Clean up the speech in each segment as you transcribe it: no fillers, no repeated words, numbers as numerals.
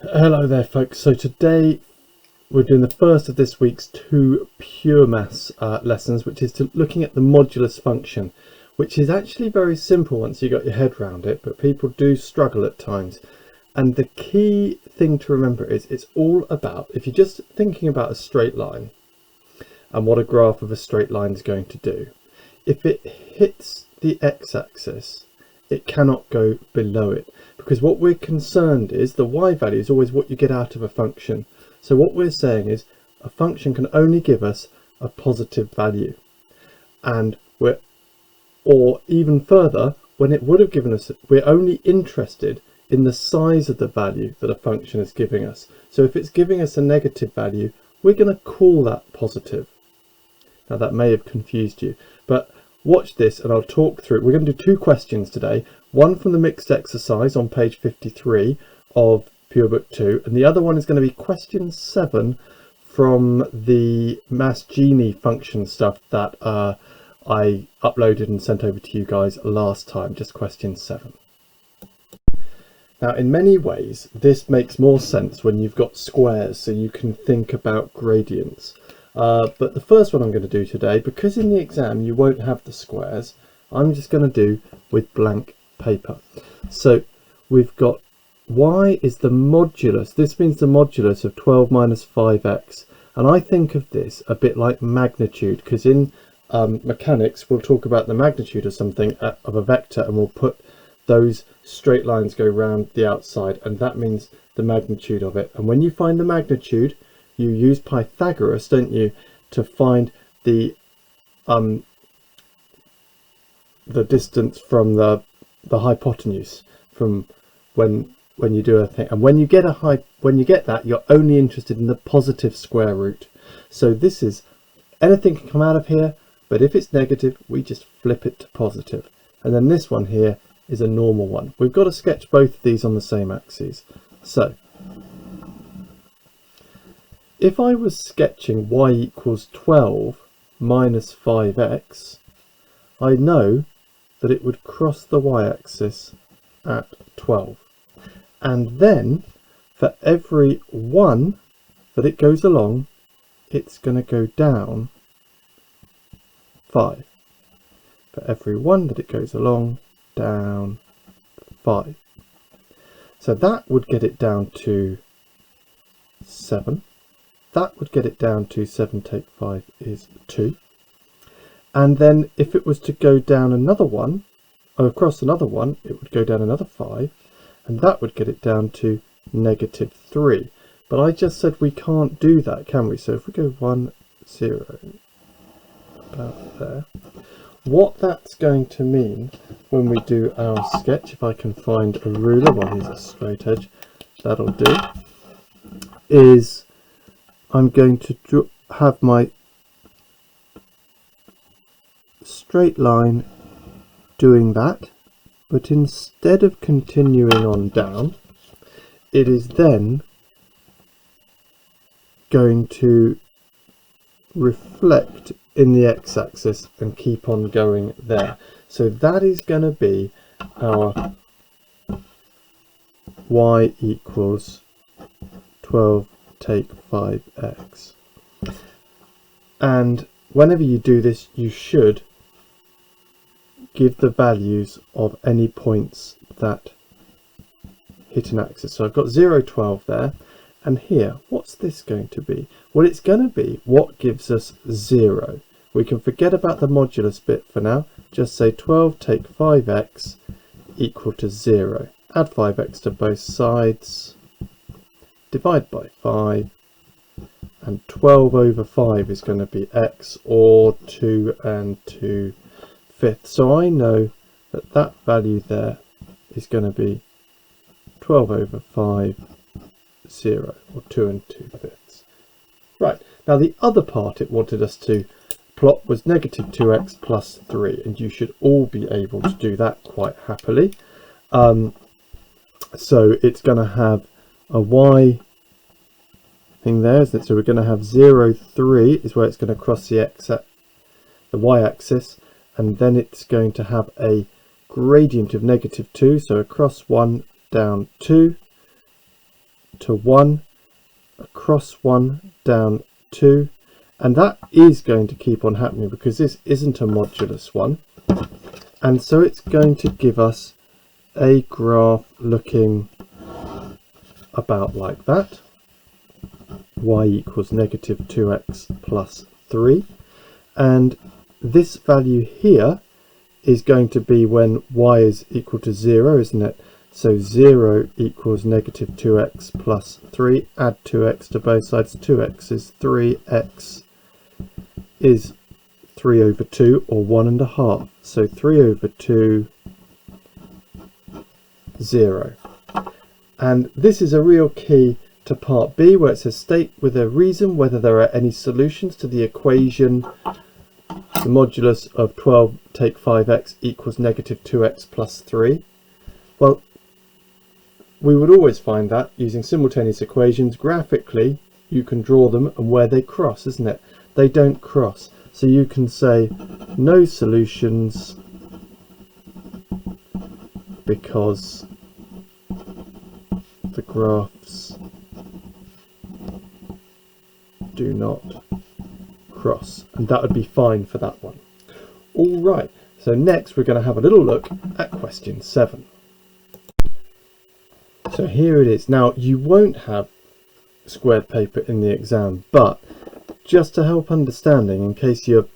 Hello there folks, so today we're doing the first of this week's two pure maths lessons, which is looking at the modulus function, which is actually very simple once you got your head around it, but people do struggle at times. And the key thing to remember is it's all about, if you're just thinking about a straight line and what a graph of a straight line is going to do, if it hits the x-axis it cannot go below it, because what we're concerned is the y value is always what you get out of a function. So what we're saying is a function can only give us a positive value, and or even further, when it would have given us, we're only interested in the size of the value that a function is giving us. So if it's giving us a negative value, we're going to call that positive. Now that may have confused you, but watch this and I'll talk through it. We're going to do two questions today, one from the mixed exercise on page 53 of Pure Book 2, and the other one is going to be question 7 from the Mass Genie function stuff that I uploaded and sent over to you guys last time, just question 7. Now in many ways this makes more sense when you've got squares, so you can think about gradients. But the first one I'm going to do today, because in the exam you won't have the squares, I'm just going to do with blank paper. So we've got y is the modulus, this means the modulus of 12 minus 5x, and I think of this a bit like magnitude, because in mechanics we'll talk about the magnitude of something, of a vector, and we'll put those straight lines go round the outside, and that means the magnitude of it. And when you find the magnitude, you use Pythagoras, don't you, to find the distance from the hypotenuse from when you do a thing. And when you get that, you're only interested in the positive square root. So this is, anything can come out of here, but if it's negative we just flip it to positive. And then this one here is a normal one. We've got to sketch both of these on the same axes. So if I was sketching y equals 12 minus 5x, I know that it would cross the y-axis at 12. And then for every 1 that it goes along, it's going to go down 5. For every 1 that it goes along, down 5. So that would get it down to 7. That would get it down to 7 take 5 is 2. And then if it was to go down another one, or across another one, it would go down another 5, and that would get it down to negative 3. But I just said we can't do that, can we? So if we go 1, 0, about there, what that's going to mean when we do our sketch, if I can find a ruler, well here's a straight edge, that'll do, is I'm going to have my straight line doing that, but instead of continuing on down, it is then going to reflect in the x-axis and keep on going there. So that is going to be our y equals 12 take 5x. And whenever you do this, you should give the values of any points that hit an axis. So I've got 0, 12 there, and here what's this going to be? Well, it's going to be what gives us 0. We can forget about the modulus bit for now, just say 12 take 5x equal to 0. Add 5x to both sides, divide by 5, and 12 over 5 is going to be x, or 2 and 2/5. So I know that that value there is going to be 12 over 5, 0, or 2 and 2/5. Right, now the other part it wanted us to plot was negative 2x plus 3, and you should all be able to do that quite happily. So it's going to have a y thing there, isn't it? So we're going to have 0, 3 is where it's going to cross the y-axis, and then it's going to have a gradient of negative 2, so across 1, down 2, to 1, across 1, down 2, and that is going to keep on happening because this isn't a modulus one, and so it's going to give us a graph looking about like that. Y equals negative 2x plus 3, and this value here is going to be when y is equal to 0, isn't it? So 0 equals negative 2x plus 3, add 2x to both sides, 2x is 3x is 3 over 2, or 1.5. So 3 over 2, 0. And this is a real key to part B, where it says state with a reason whether there are any solutions to the equation the modulus of 12 take 5x equals negative 2x plus 3. Well, we would always find that using simultaneous equations. Graphically, you can draw them and where they cross, isn't it? They don't cross. So you can say no solutions because the graphs do not cross, and that would be fine for that one. All right, so next we're going to have a little look at question 7. So here it is. Now, you won't have squared paper in the exam, but just to help understanding, in case you're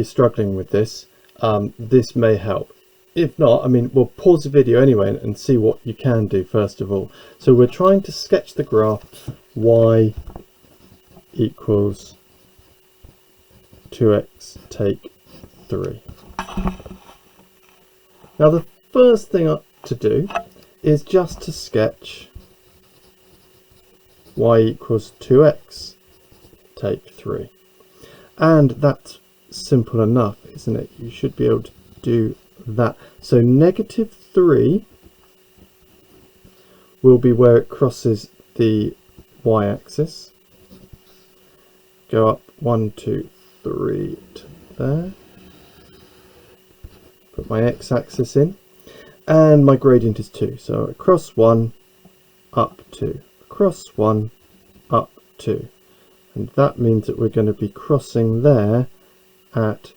struggling with this, this may help. If not, I mean, we'll pause the video anyway and see what you can do first of all. So we're trying to sketch the graph y equals 2x take 3. Now the first thing to do is just to sketch y equals 2x take 3. And that's simple enough, isn't it? You should be able to do that. So negative 3 will be where it crosses the y-axis. Go up 1, 2, 3 to there. Put my x-axis in, and my gradient is 2. So across 1, up 2, across 1, up 2, and that means that we're going to be crossing there at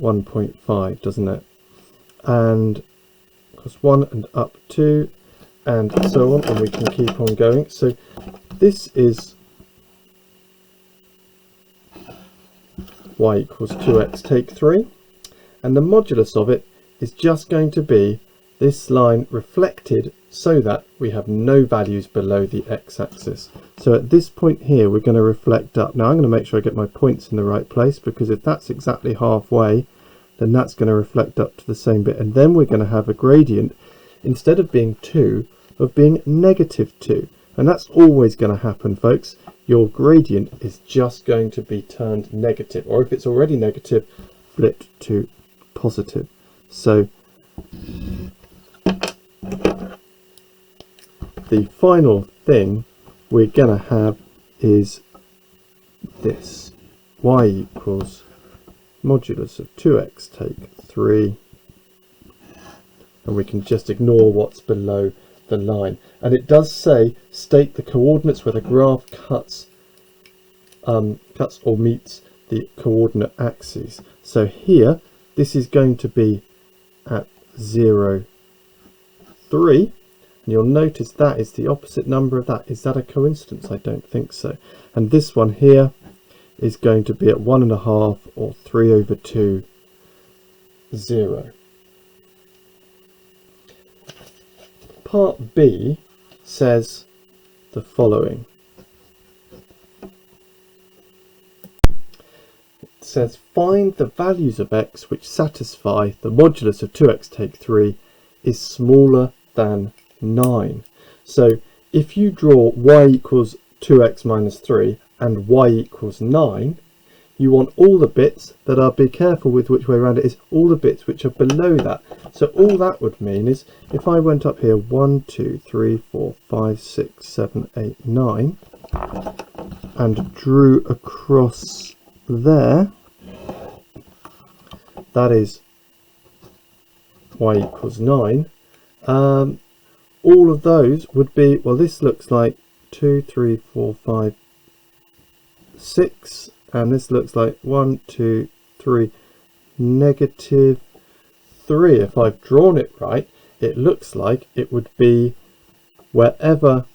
1.5, doesn't it? And across 1 and up 2, and so on, and we can keep on going. So this is y equals 2x take 3, and the modulus of it is just going to be this line reflected so that we have no values below the x-axis. So at this point here we're going to reflect up. Now I'm going to make sure I get my points in the right place, because if that's exactly halfway, then that's going to reflect up to the same bit, and then we're going to have a gradient, instead of being 2, of being negative 2. And that's always going to happen, folks. Your gradient is just going to be turned negative, or if it's already negative, flipped to positive. So the final thing we're going to have is this: y equals modulus of 2x take 3, and we can just ignore what's below the line. And it does say state the coordinates where the graph cuts or meets the coordinate axes. So here this is going to be at 0, 3, and you'll notice that is the opposite number of that. Is that a coincidence? I don't think so. And this one here is going to be at 1.5, or 3 over 2, 0. Part B says the following. It says find the values of x which satisfy the modulus of 2x take 3 is smaller than 9. So if you draw y equals 2x minus 3 and y equals 9, you want all the bits that are, be careful with which way around it is, all the bits which are below that. So all that would mean is if I went up here 1, 2, 3, 4, 5, 6, 7, 8, 9 and drew across there, that is y equals 9. all of those would be, well, this looks like 2, 3, 4, 5, 6, and this looks like 1, 2, 3, negative 3. If I've drawn it right, it looks like it would be wherever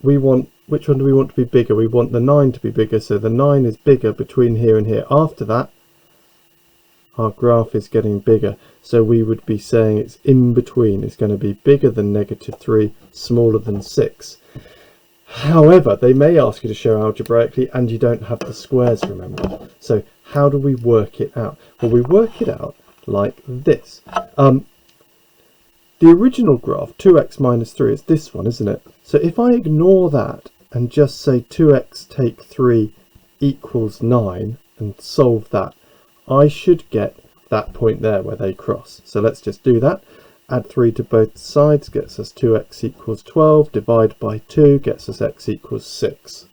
we want. Which one do we want to be bigger? We want the 9 to be bigger, so the 9 is bigger between here and here. After that, our graph is getting bigger, so we would be saying it's in between. It's going to be bigger than negative 3, smaller than 6. However, they may ask you to show algebraically, and you don't have the squares, remember. So how do we work it out? Well, we work it out like this. The original graph, 2x minus 3, is this one, isn't it? So if I ignore that and just say 2x take 3 equals 9 and solve that, I should get that point there where they cross. So let's just do that. Add 3 to both sides gets us 2x equals 12. Divide by 2 gets us x equals 6.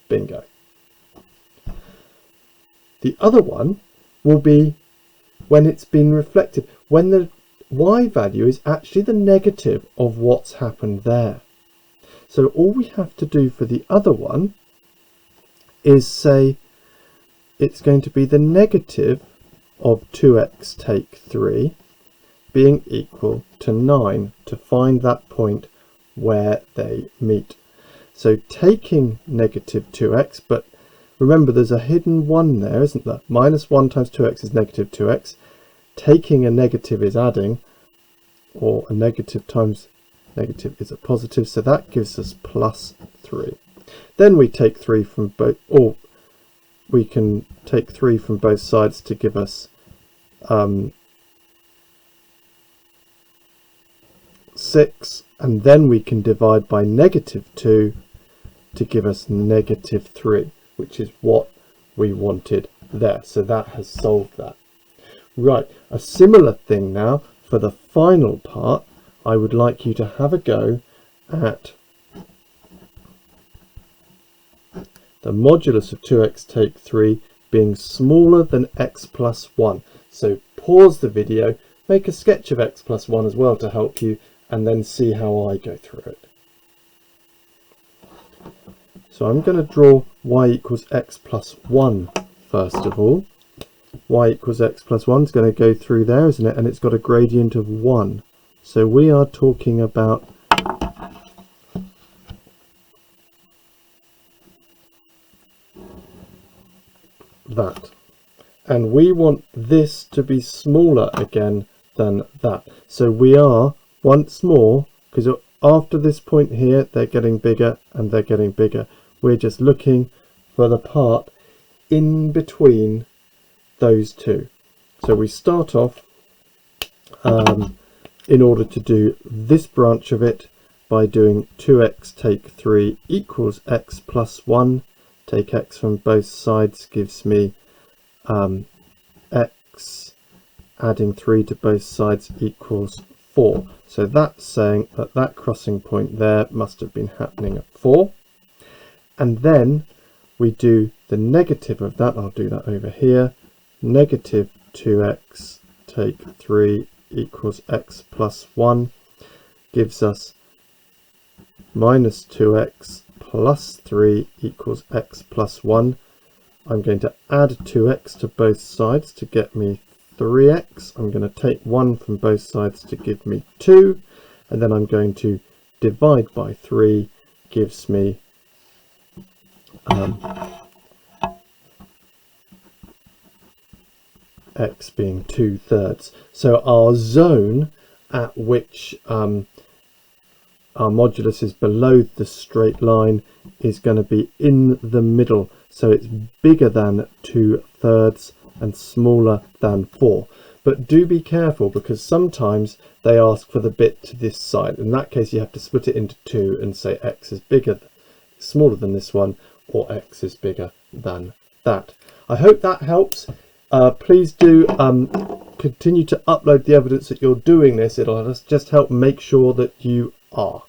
Bingo. The other one will be when it's been reflected, when the y value is actually the negative of what's happened there. So all we have to do for the other one is say it's going to be the negative of 2x take 3 being equal to 9 to find that point where they meet. So taking negative 2x, but remember there's a hidden 1 there, isn't there? Minus 1 times 2x is negative 2x. Taking a negative is adding, or a negative times negative is a positive, so that gives us plus 3. Then we take 3 from both, or we can take 3 from both sides to give us 6, and then we can divide by negative 2 to give us negative 3, which is what we wanted there. So that has solved that. Right, a similar thing now for the final part. I would like you to have a go at the modulus of 2x take 3 being smaller than x plus 1. So pause the video, make a sketch of x plus 1 as well to help you, and then see how I go through it. So I'm going to draw y equals x plus 1 first of all. Y equals x plus 1 is going to go through there, isn't it? And it's got a gradient of 1. So we are talking about that. And we want this to be smaller again than that. So we are, once more, because after this point here, they're getting bigger and they're getting bigger. We're just looking for the part in between those two. So we start off in order to do this branch of it by doing 2x take 3 equals x plus 1. Take x from both sides gives me x, adding 3 to both sides equals 4. So that's saying that that crossing point there must have been happening at 4. And then we do the negative of that. I'll do that over here. Negative 2x take 3 equals x plus 1 gives us minus 2x plus 3 equals x plus 1. I'm going to add 2x to both sides to get me 3x. I'm going to take 1 from both sides to give me 2, and then I'm going to divide by 3 gives me x being 2/3. So our zone at which our modulus is below the straight line is going to be in the middle. So it's bigger than 2/3 and smaller than 4. But do be careful, because sometimes they ask for the bit to this side. In that case, you have to split it into 2 and say x is smaller than this one, or x is bigger than that. I hope that helps. Please do continue to upload the evidence that you're doing this. It'll just help make sure that you are.